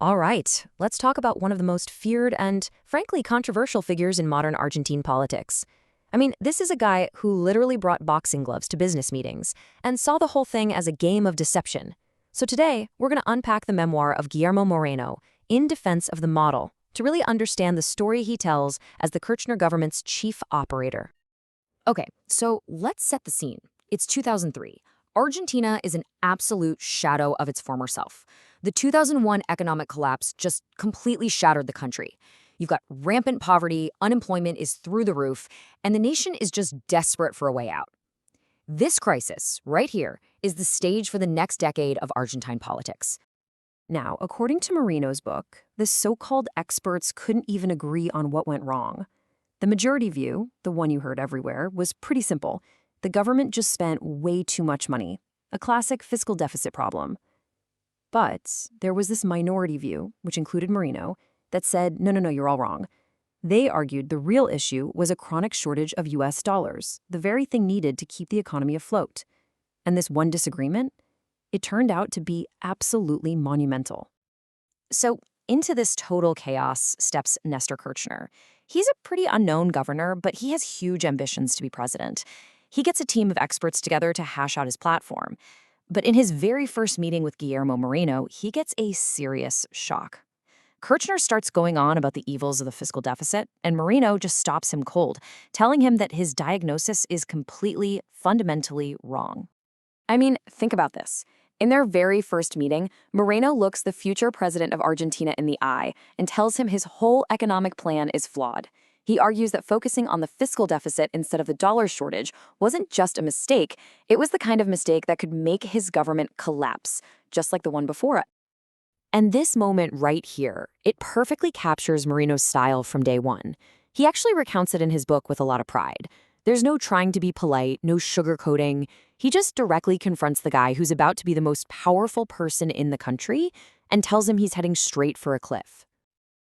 All right, let's talk about one of the most feared and, frankly, controversial figures in modern Argentine politics. I mean, this is a guy who literally brought boxing gloves to business meetings and saw the whole thing as a game of deception. So today, we're going to unpack the memoir of Guillermo Moreno, In Defense of the Model, to really understand the story he tells as the Kirchner government's chief operator. Okay, so let's set the scene. It's 2003. Argentina is an absolute shadow of its former self. The 2001 economic collapse just completely shattered the country. You've got rampant poverty, unemployment is through the roof, and the nation is just desperate for a way out. This crisis, right here, is the stage for the next decade of Argentine politics. Now, according to Marino's book, the so-called experts couldn't even agree on what went wrong. The majority view, the one you heard everywhere, was pretty simple. The government just spent way too much money, a classic fiscal deficit problem. But there was this minority view, which included Marino, that said, no, you're all wrong. They argued the real issue was a chronic shortage of US dollars, the very thing needed to keep the economy afloat. And this one disagreement, it turned out to be absolutely monumental. So into this total chaos steps Nestor Kirchner. He's a pretty unknown governor, but he has huge ambitions to be president. He gets a team of experts together to hash out his platform. But in his very first meeting with Guillermo Moreno, he gets a serious shock. Kirchner starts going on about the evils of the fiscal deficit, and Moreno just stops him cold, telling him that his diagnosis is completely, fundamentally wrong. I mean, think about this. In their very first meeting, Moreno looks the future president of Argentina in the eye and tells him his whole economic plan is flawed. He argues that focusing on the fiscal deficit instead of the dollar shortage wasn't just a mistake, it was the kind of mistake that could make his government collapse, just like the one before it. And this moment right here, it perfectly captures Moreno's style from day one. He actually recounts it in his book with a lot of pride. There's no trying to be polite, no sugarcoating. He just directly confronts the guy who's about to be the most powerful person in the country and tells him he's heading straight for a cliff.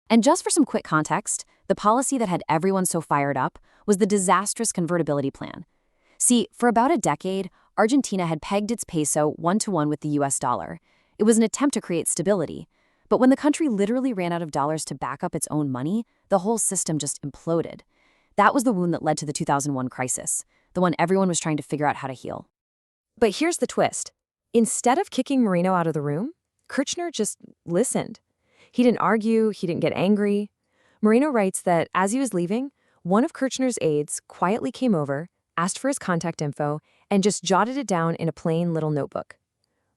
And just for some quick context, the policy that had everyone so fired up was the disastrous convertibility plan. See, for about a decade, Argentina had pegged its peso one-to-one with the US dollar. It was an attempt to create stability. But when the country literally ran out of dollars to back up its own money, the whole system just imploded. That was the wound that led to the 2001 crisis, the one everyone was trying to figure out how to heal. But here's the twist. Instead of kicking Moreno out of the room, Kirchner just listened. He didn't argue, he didn't get angry. Moreno writes that as he was leaving, one of Kirchner's aides quietly came over, asked for his contact info, and just jotted it down in a plain little notebook.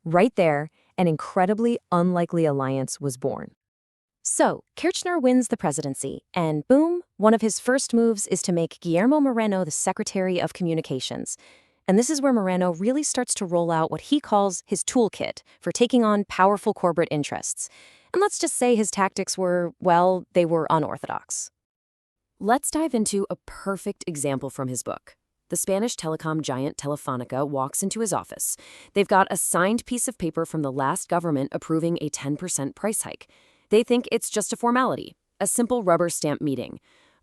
Right there, an incredibly unlikely alliance was born. So, Kirchner wins the presidency, and boom, one of his first moves is to make Guillermo Moreno the Secretary of Communications. And this is where Moreno really starts to roll out what he calls his toolkit for taking on powerful corporate interests. And let's just say his tactics were, well, they were unorthodox. Let's dive into a perfect example from his book. The Spanish telecom giant Telefónica walks into his office. They've got a signed piece of paper from the last government approving a 10% price hike. They think it's just a formality, a simple rubber stamp meeting.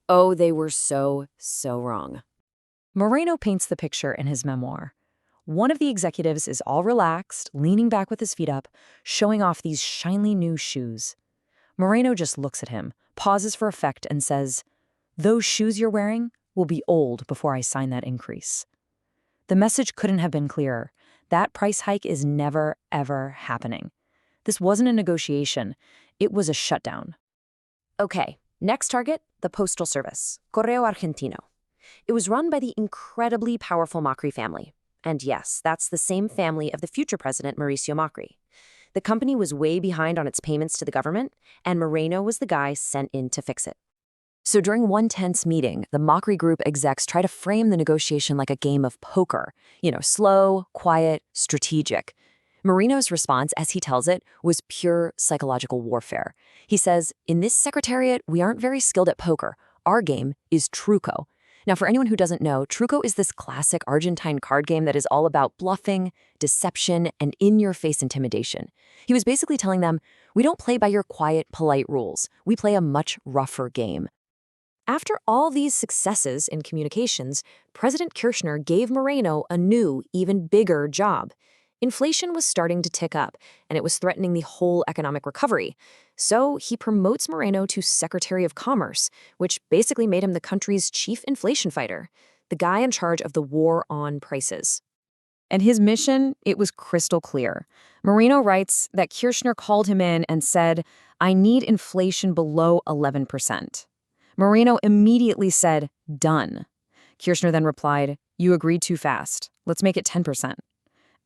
Oh, they were so wrong. Moreno paints the picture in his memoir. One of the executives is all relaxed, leaning back with his feet up, showing off these shiny new shoes. Moreno just looks at him, pauses for effect, and says, "Those shoes you're wearing will be old before I sign that increase." The message couldn't have been clearer. That price hike is never, ever happening. This wasn't a negotiation. It was a shutdown. Okay, next target, the Postal Service, Correo Argentino. It was run by the incredibly powerful Macri family. And yes, that's the same family of the future president, Mauricio Macri. The company was way behind on its payments to the government, and Moreno was the guy sent in to fix it. So during one tense meeting, the Macri Group execs try to frame the negotiation like a game of poker. Slow, quiet, strategic. Moreno's response, as he tells it, was pure psychological warfare. He says, "In this secretariat, we aren't very skilled at poker. Our game is truco." Now, for anyone who doesn't know, truco is this classic Argentine card game that is all about bluffing, deception, and in-your-face intimidation. He was basically telling them, we don't play by your quiet, polite rules. We play a much rougher game. After all these successes in communications, President Kirchner gave Moreno a new, even bigger job. Inflation was starting to tick up, and it was threatening the whole economic recovery. So he promotes Moreno to Secretary of Commerce, which basically made him the country's chief inflation fighter, the guy in charge of the war on prices. And his mission, it was crystal clear. Moreno writes that Kirchner called him in and said, "I need inflation below 11%. Moreno immediately said, "Done." Kirchner then replied, "You agreed too fast. Let's make it 10%.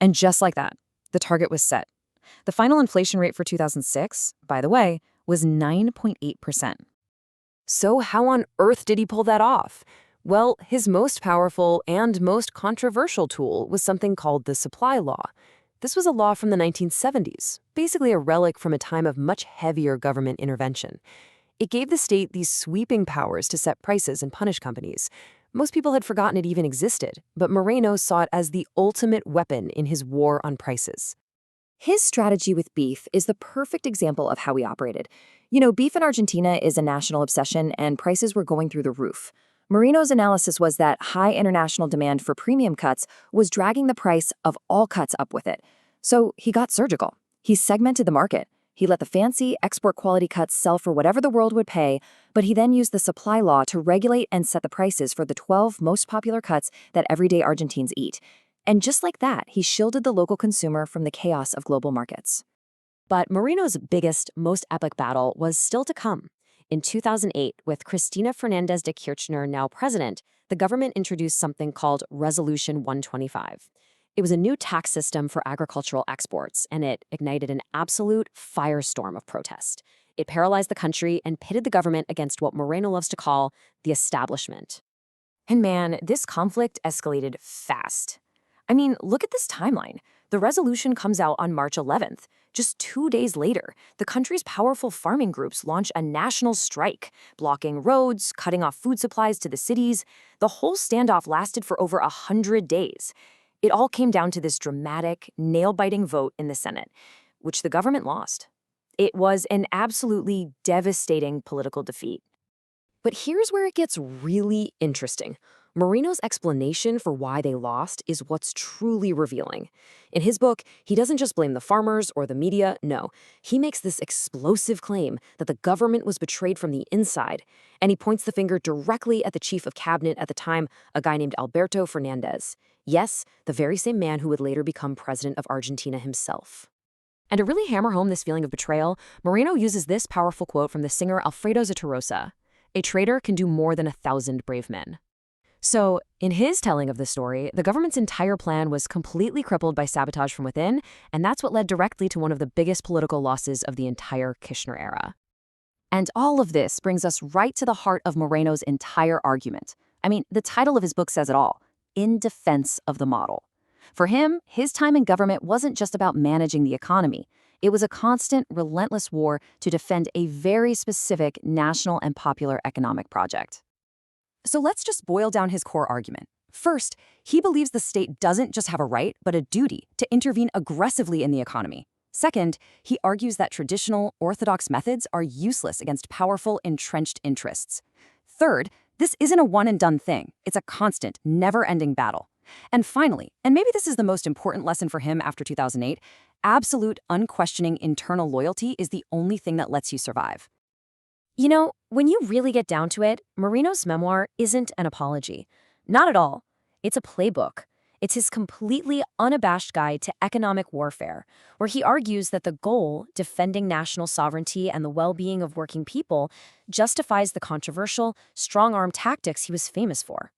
And just like that, the target was set. The final inflation rate for 2006, by the way, was 9.8%. So how on earth did he pull that off? Well, his most powerful and most controversial tool was something called the supply law. This was a law from the 1970s, basically a relic from a time of much heavier government intervention. It gave the state these sweeping powers to set prices and punish companies. Most people had forgotten it even existed, but Moreno saw it as the ultimate weapon in his war on prices. His strategy with beef is the perfect example of how he operated. Beef in Argentina is a national obsession, and prices were going through the roof. Moreno's analysis was that high international demand for premium cuts was dragging the price of all cuts up with it. So he got surgical. He segmented the market. He let the fancy export quality cuts sell for whatever the world would pay, but he then used the supply law to regulate and set the prices for the 12 most popular cuts that everyday Argentines eat. And just like that, he shielded the local consumer from the chaos of global markets. But Moreno's biggest, most epic battle was still to come. In 2008, with Cristina Fernández de Kirchner now president, the government introduced something called Resolution 125. It was a new tax system for agricultural exports, and it ignited an absolute firestorm of protest. It paralyzed the country and pitted the government against what Moreno loves to call the establishment. And man, this conflict escalated fast. I mean, look at this timeline. The resolution comes out on March 11th. Just 2 days later, the country's powerful farming groups launch a national strike, blocking roads, cutting off food supplies to the cities. The whole standoff lasted for over 100 days. It all came down to this dramatic, nail-biting vote in the Senate, which the government lost. It was an absolutely devastating political defeat. But here's where it gets really interesting. Moreno's explanation for why they lost is what's truly revealing. In his book, he doesn't just blame the farmers or the media, no. He makes this explosive claim that the government was betrayed from the inside, and he points the finger directly at the chief of cabinet at the time, a guy named Alberto Fernández. Yes, the very same man who would later become president of Argentina himself. And to really hammer home this feeling of betrayal, Moreno uses this powerful quote from the singer Alfredo Zatarosa: "A traitor can do more than 1,000 brave men." So, in his telling of the story, the government's entire plan was completely crippled by sabotage from within, and that's what led directly to one of the biggest political losses of the entire Kirchner era. And all of this brings us right to the heart of Moreno's entire argument. I mean, the title of his book says it all: In Defense of the Model. For him, his time in government wasn't just about managing the economy. It was a constant, relentless war to defend a very specific national and popular economic project. So let's just boil down his core argument. First, he believes the state doesn't just have a right, but a duty to intervene aggressively in the economy. Second, he argues that traditional, orthodox methods are useless against powerful, entrenched interests. Third, this isn't a one-and-done thing. It's a constant, never-ending battle. And finally, and maybe this is the most important lesson for him after 2008, absolute, unquestioning internal loyalty is the only thing that lets you survive. When you really get down to it, Moreno's memoir isn't an apology. Not at all. It's a playbook. It's his completely unabashed guide to economic warfare, where he argues that the goal, defending national sovereignty and the well-being of working people, justifies the controversial, strong-arm tactics he was famous for.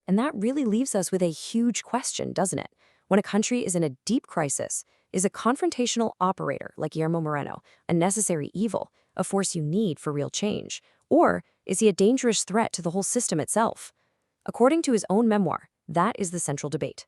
And that really leaves us with a huge question, doesn't it? When a country is in a deep crisis, is a confrontational operator like Guillermo Moreno a necessary evil, a force you need for real change? Or is he a dangerous threat to the whole system itself? According to his own memoir, that is the central debate.